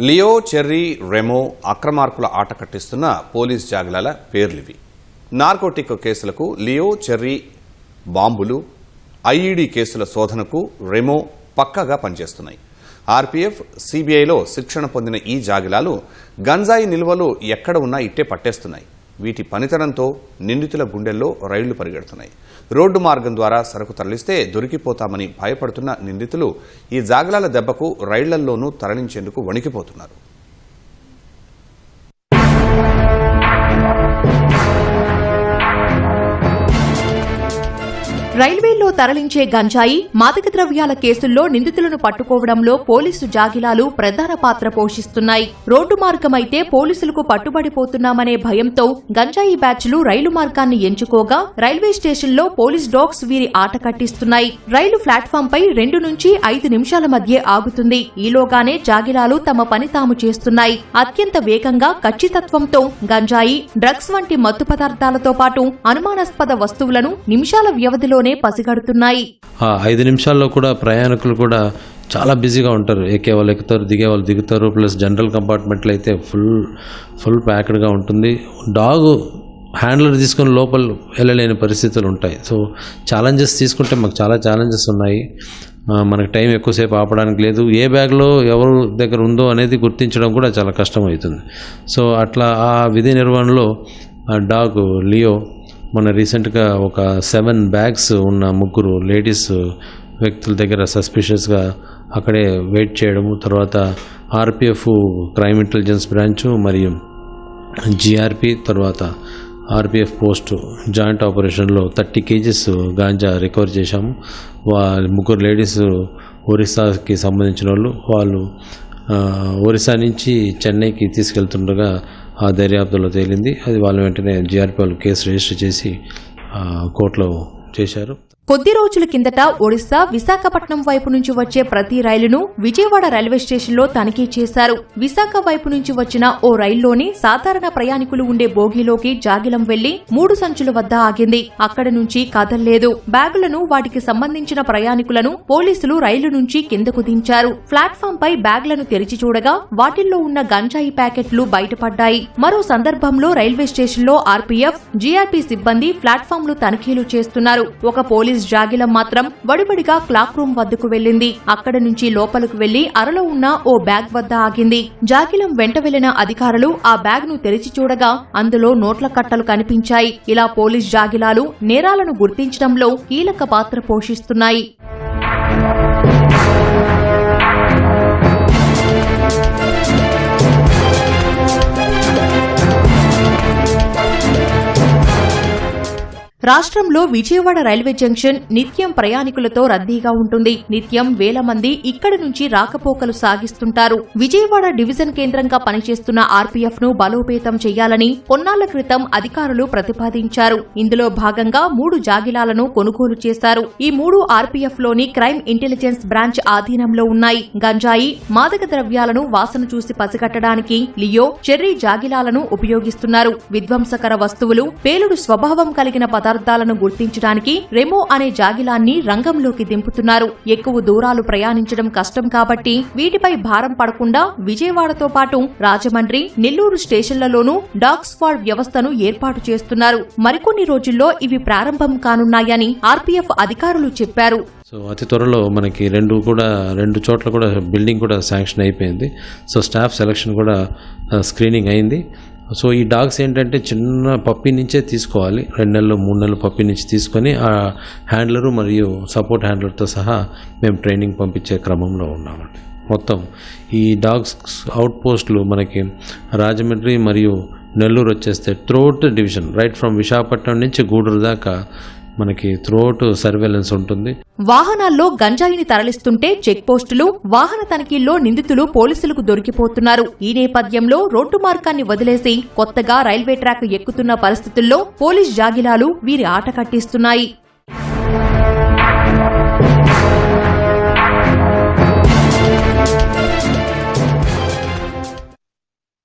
Leo, cherry, Remo అక్రమార్కుల ఆట కట్టిస్తున్న police జాగిలాల పేర్లివి. Narcotic కేసులకు Leo, cherry బాంబులు, ఐఈడీ కేసుల శోధనకు రెమో పక్కాగా పనిచేస్తున్నాయి. ఆర్పీఎఫ్, సీబీఐలో శిక్షణ పొందిన ఈ జాగిలాలు గంజాయి నిల్వలు ఎక్కడ ఉన్నా ఇట్టే పట్టేస్తున్నాయి. వీటి పనితనంతో నిందితుల గుండెల్లో రైళ్లు పరిగెడుతున్నాయి. రోడ్డు మార్గం ద్వారా సరుకు తరలిస్తే దొరికిపోతామని భయపడుతున్న నిందితులు ఈ జాగిలాల దెబ్బకు రైళ్లల్లోనూ తరలించేందుకు వణికిపోతున్నారు. రైల్వేల్లో తరలించే గంజాయి, మాదక ద్రవ్యాల కేసుల్లో నిందితులను పట్టుకోవడంలో పోలీసు జాగిలాలు ప్రధాన పాత్ర పోషిస్తున్నాయి. రోడ్డు మార్గమైతే పోలీసులకు పట్టుబడిపోతున్నామనే భయంతో గంజాయి బ్యాచ్లు రైలు మార్గాన్ని ఎంచుకోగా రైల్వే స్టేషన్లో పోలీస్ డాగ్స్ వీరి ఆట కట్టిస్తున్నాయి. రైలు ప్లాట్ఫామ్ పై 2 నుంచి 5 నిమిషాల మధ్య ఆగుతుంది. ఈలోగానే జాగిలాలు తమ పని తాము చేస్తున్నాయి. అత్యంత వేగంగా, ఖచ్చితత్వంతో గంజాయి, డ్రగ్స్ వంటి మత్తు పదార్థాలతో పాటు అనుమానాస్పద వస్తువులను నిమిషాల వ్యవధిలోనే పసిగడుతున్నాయి. 5 నిమిషాల్లో కూడా ప్రయాణికులు కూడా చాలా బిజీగా ఉంటారు. ఎక్కే వాళ్ళు ఎక్కుతారు, దిగే వాళ్ళు దిగుతారు. ప్లస్ జనరల్ కంపార్ట్మెంట్లో అయితే ఫుల్ ప్యాక్డ్గా ఉంటుంది. డాగ్ హ్యాండ్లర్ తీసుకొని లోపల వెళ్ళలేని పరిస్థితులు ఉంటాయి. సో ఛాలెంజెస్ తీసుకుంటే మాకు చాలా ఛాలెంజెస్ ఉన్నాయి. మనకు టైం ఎక్కువసేపు ఆపడానికి లేదు. ఏ బ్యాగ్లో ఎవరు దగ్గర ఉందో అనేది గుర్తించడం కూడా చాలా కష్టమవుతుంది. సో అట్లా ఆ విధి నిర్వహణలో డాగ్ లియో మొన్న రీసెంట్గా ఒక 7 బ్యాగ్స్ ఉన్న 3 లేడీస్ వ్యక్తుల దగ్గర సస్పిషియస్గా అక్కడే వెయిట్ చేయడము, తర్వాత ఆర్పీఎఫ్ క్రైమ్ ఇంటెలిజెన్స్ బ్రాంచు మరియు జీఆర్పీ తర్వాత ఆర్పీఎఫ్ పోస్ట్ జాయింట్ ఆపరేషన్లో 30 kgs గాంజా రికవర్ చేశాము. 3 లేడీస్ ఒరిస్సాకి సంబంధించిన వాళ్ళు ఒరిస్సా నుంచి చెన్నైకి తీసుకెళ్తుండగా ఆ దర్యాప్తులో తేలింది. అది వాళ్ళ వెంటనే జీఆర్పీ వాళ్ళు కేసు రిజిస్టర్ చేసి కోర్టులో చేశారు. కొద్ది రోజుల కిందట ఒడిశా, విశాఖపట్నం వైపు నుంచి వచ్చే ప్రతి రైలును విజయవాడ రైల్వే స్టేషన్లో తనిఖీ చేశారు. విశాఖ వైపు నుంచి వచ్చిన ఓ రైల్లోని సాధారణ ప్రయాణికులు ఉండే బోగీలోకి జాగిలం వెళ్లి 3 సంచుల వద్ద ఆగింది. అక్కడి నుంచి కదల్లేదు. బ్యాగులను, వాటికి సంబంధించిన ప్రయాణికులను పోలీసులు రైలు నుంచి కిందకు దించారు. ప్లాట్ఫామ్ పై బ్యాగులను తెరిచి చూడగా వాటిల్లో ఉన్న గంజాయి ప్యాకెట్లు బయటపడ్డాయి. మరో సందర్భంలో రైల్వే స్టేషన్లో ఆర్పీఎఫ్, జీఆర్పీ సిబ్బంది ప్లాట్ఫామ్లు తనిఖీలు చేస్తున్నారు. ఒక పోలీస్ జాగిలం మాత్రం వడివడిగా క్లాక్ రూమ్ వద్దకు వెళ్లింది. అక్కడి నుంచి లోపలకు వెళ్లి అరలో ఉన్న ఓ బ్యాగ్ వద్ద ఆగింది. జాగిలం వెంట వెళ్లిన అధికారులు ఆ బ్యాగ్ ను తెరిచి చూడగా అందులో నోట్ల కట్టలు కనిపించాయి. ఇలా పోలీస్ జాగిలాలు నేరాలను గుర్తించడంలో కీలక పాత్ర పోషిస్తున్నాయి. రాష్ట్రంలో విజయవాడ రైల్వే జంక్షన్ నిత్యం ప్రయాణికులతో రద్దీగా ఉంటుంది. నిత్యం వేల మంది ఇక్కడి నుంచి రాకపోకలు సాగిస్తుంటారు. విజయవాడ డివిజన్ కేంద్రంగా పనిచేస్తున్న ఆర్పీఎఫ్ ను బలోపేతం చేయాలని కొన్నాళ్ల క్రితం అధికారులు ప్రతిపాదించారు. ఇందులో భాగంగా 3 జాగిలాలను కొనుగోలు చేశారు. ఈ 3 ఆర్పీఎఫ్ లోని క్రైమ్ ఇంటెలిజెన్స్ బ్రాంచ్ ఆధీనంలో ఉన్నాయి. గంజాయి, మాదక ద్రవ్యాలను వాసన చూసి పసిగట్టడానికి లియో, చెర్రీ జాగిలాలను ఉపయోగిస్తున్నారు. విధ్వంసకర వస్తువులు, పేలుడు స్వభావం కలిగిన పదార్థాలను గుర్తించడానికి రెమో అనే జాగిలాన్ని రంగంలోకి దింపుతున్నారు. ఎక్కువ దూరాలు ప్రయాణించడం కష్టం కాబట్టి వీటిపై భారం పడకుండా విజయవాడతో పాటు రాజమండ్రి, నెల్లూరు స్టేషన్లలోనూ డాగ్ స్క్వాడ్ వ్యవస్థను ఏర్పాటు చేస్తున్నారు. మరికొన్ని రోజుల్లో ఇవి ప్రారంభం కానున్నాయని ఆర్పీఎఫ్ అధికారులు చెప్పారు. సో అతి త్వరలో మనకి 2 చోట్ల కూడా బిల్డింగ్ కూడా శాంక్షన్ అయిపోయింది. సో స్టాఫ్ సెలక్షన్ కూడా స్క్రీనింగ్ అయింది. సో ఈ డాగ్స్ ఏంటంటే చిన్న పప్పి నుంచే తీసుకోవాలి. 2 నెలలు 3 నెలలు పప్పి నుంచి తీసుకొని ఆ హ్యాండ్లరు మరియు సపోర్ట్ హ్యాండ్లర్తో సహా మేము ట్రైనింగ్ పంపించే క్రమంలో ఉన్నామండి. మొత్తం ఈ డాగ్స్ అవుట్ పోస్టులు మనకి రాజమండ్రి మరియు నెల్లూరు వచ్చేస్తే throughout division, right from Visakhapatnam నుంచి గూడూరు దాకా మనకి త్రూఅవుట్ సర్వేలెన్స్ ఉంటుంది. వాహనాల్లో గంజాయిని తరలిస్తుంటే చెక్ పోస్టులు, వాహన తనిఖీల్లో నిందితులు పోలీసులకు దొరికిపోతున్నారు. ఈ నేపథ్యంలో రోడ్డు మార్గాన్ని వదిలేసి కొత్తగా రైల్వే ట్రాక్ ఎక్కుతున్న పరిస్థితుల్లో పోలీస్ జాగిలాలు వీరి ఆట కట్టిస్తున్నాయి.